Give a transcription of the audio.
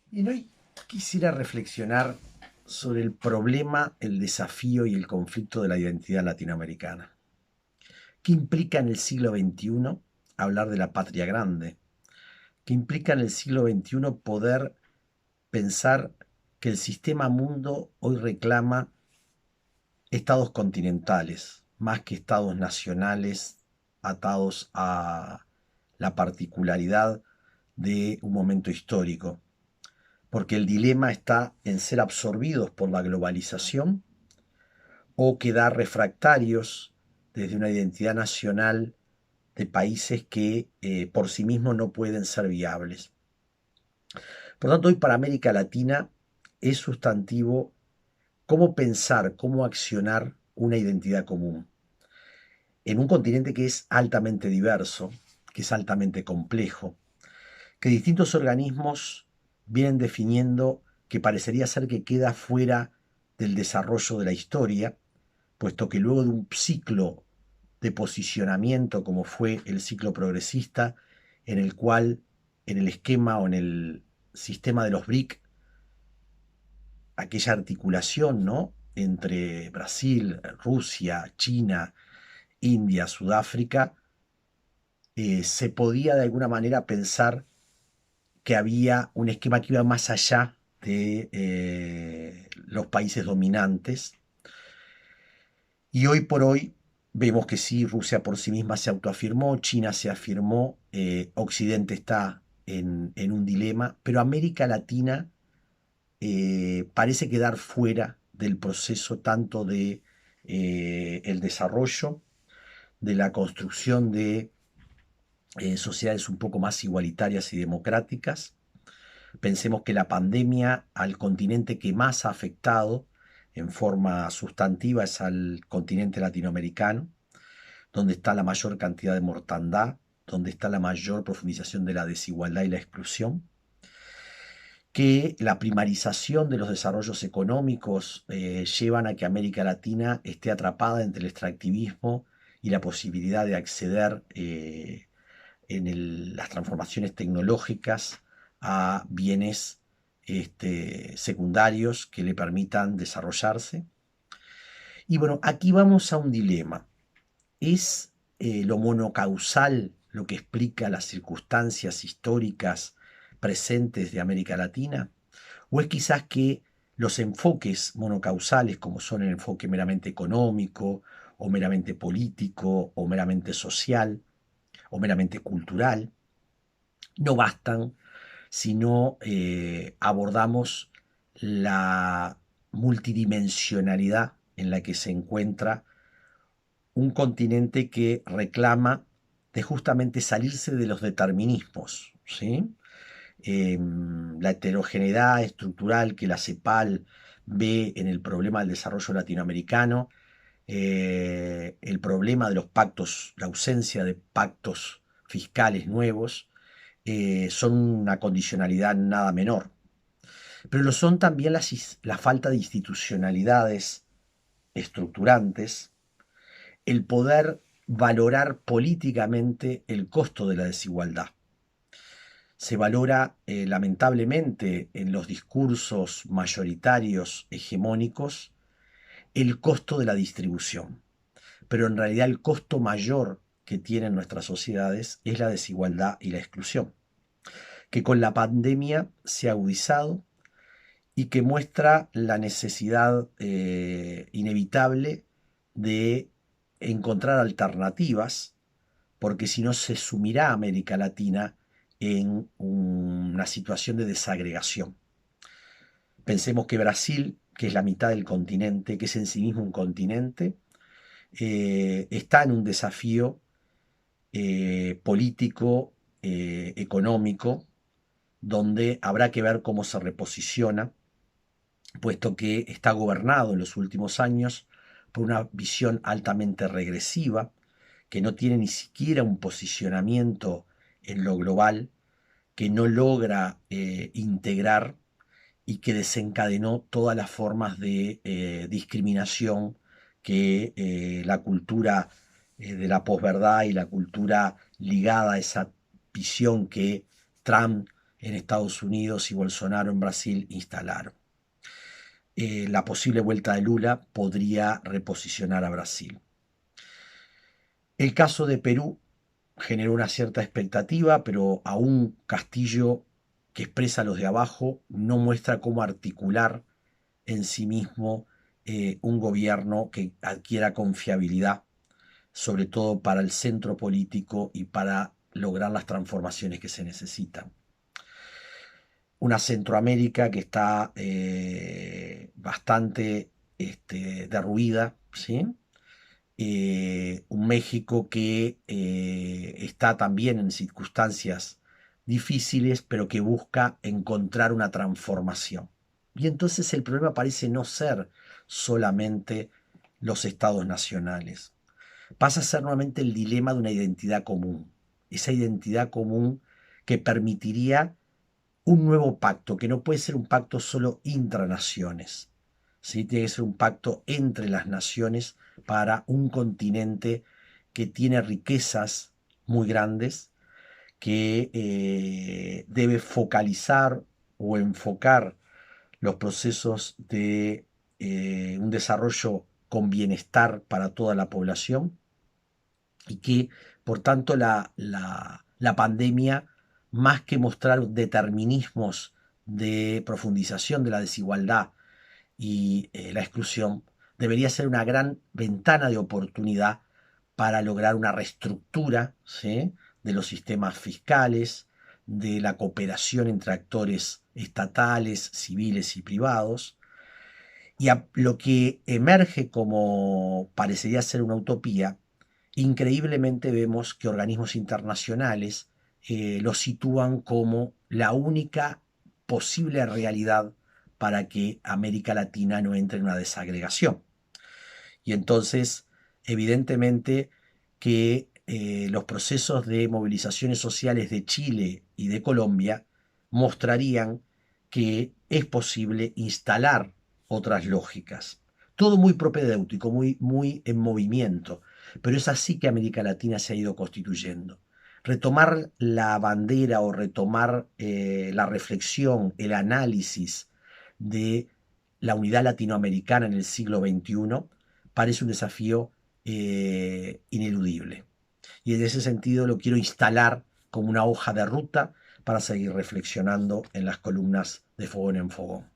Y hoy quisiera reflexionar sobre el problema, el desafío y el conflicto de la identidad latinoamericana. ¿Qué implica en el siglo XXI hablar de la patria grande? ¿Qué implica en el siglo XXI poder pensar que el sistema mundo hoy reclama estados continentales, más que estados nacionales atados a la particularidad de un momento histórico? Porque el dilema está en ser absorbidos por la globalización o quedar refractarios desde una identidad nacional de países que por sí mismos no pueden ser viables. Por lo tanto, hoy para América Latina es sustantivo cómo pensar, cómo accionar una identidad común en un continente que es altamente diverso, que es altamente complejo, que distintos organismos vienen definiendo que parecería ser que queda fuera del desarrollo de la historia, puesto que luego de un ciclo de posicionamiento como fue el ciclo progresista, en el cual en el esquema o en el sistema de los BRIC, aquella articulación, ¿no?, entre Brasil, Rusia, China, India, Sudáfrica, se podía de alguna manera pensar que había un esquema que iba más allá de los países dominantes. Y hoy por hoy vemos que sí, Rusia por sí misma se autoafirmó, China se afirmó, Occidente está en un dilema, pero América Latina parece quedar fuera del proceso tanto de el desarrollo, de la construcción de sociedades un poco más igualitarias y democráticas. Pensemos que la pandemia al continente que más ha afectado en forma sustantiva es al continente latinoamericano, donde está la mayor cantidad de mortandad, donde está la mayor profundización de la desigualdad y la exclusión, que la primarización de los desarrollos económicos llevan a que América Latina esté atrapada entre el extractivismo y la posibilidad de acceder las transformaciones tecnológicas a bienes secundarios que le permitan desarrollarse. Y bueno, aquí vamos a un dilema. ¿Es lo monocausal lo que explica las circunstancias históricas presentes de América Latina? ¿O es quizás que los enfoques monocausales, como son el enfoque meramente económico, o meramente político, o meramente social, o meramente cultural, no bastan si no abordamos la multidimensionalidad en la que se encuentra un continente que reclama de justamente salirse de los determinismos, ¿sí? La heterogeneidad estructural que la CEPAL ve en el problema del desarrollo latinoamericano, el problema de los pactos, la ausencia de pactos fiscales nuevos, son una condicionalidad nada menor. Pero lo son también la falta de institucionalidades estructurantes, el poder valorar políticamente el costo de la desigualdad. Se valora lamentablemente en los discursos mayoritarios hegemónicos el costo de la distribución, pero en realidad el costo mayor que tienen nuestras sociedades es la desigualdad y la exclusión, que con la pandemia se ha agudizado y que muestra la necesidad inevitable de encontrar alternativas, porque si no se sumirá a América Latina en una situación de desagregación. Pensemos que Brasil, que es la mitad del continente, que es en sí mismo un continente, está en un desafío político, económico, donde habrá que ver cómo se reposiciona, puesto que está gobernado en los últimos años por una visión altamente regresiva, que no tiene ni siquiera un posicionamiento en lo global, que no logra integrar y que desencadenó todas las formas de discriminación que la cultura de la posverdad y la cultura ligada a esa visión que Trump en Estados Unidos y Bolsonaro en Brasil instalaron. La posible vuelta de Lula podría reposicionar a Brasil. El caso de Perú generó una cierta expectativa, pero aún Castillo, que expresa a los de abajo, no muestra cómo articular en sí mismo un gobierno que adquiera confiabilidad, sobre todo para el centro político y para lograr las transformaciones que se necesitan. Una Centroamérica que está bastante derruida, ¿sí? Un México que está también en circunstancias difíciles, pero que busca encontrar una transformación. Y entonces el problema parece no ser solamente los estados nacionales, pasa a ser nuevamente el dilema de una identidad común, esa identidad común que permitiría un nuevo pacto, que no puede ser un pacto solo intranaciones, ¿sí? Tiene que ser un pacto entre las naciones para un continente que tiene riquezas muy grandes, que debe focalizar o enfocar los procesos de un desarrollo con bienestar para toda la población y que, por tanto, la pandemia, más que mostrar determinismos de profundización de la desigualdad y la exclusión, debería ser una gran ventana de oportunidad para lograr una reestructura, ¿sí?, de los sistemas fiscales, de la cooperación entre actores estatales, civiles y privados. Y lo que emerge como parecería ser una utopía, increíblemente vemos que organismos internacionales lo sitúan como la única posible realidad para que América Latina no entre en una desagregación. Y entonces, evidentemente que los procesos de movilizaciones sociales de Chile y de Colombia mostrarían que es posible instalar otras lógicas. Todo muy propedéutico, muy en movimiento, pero es así que América Latina se ha ido constituyendo. Retomar la bandera o retomar la reflexión, el análisis de la unidad latinoamericana en el siglo XXI parece un desafío ineludible. Y en ese sentido lo quiero instalar como una hoja de ruta para seguir reflexionando en las columnas de Fogón en Fogón.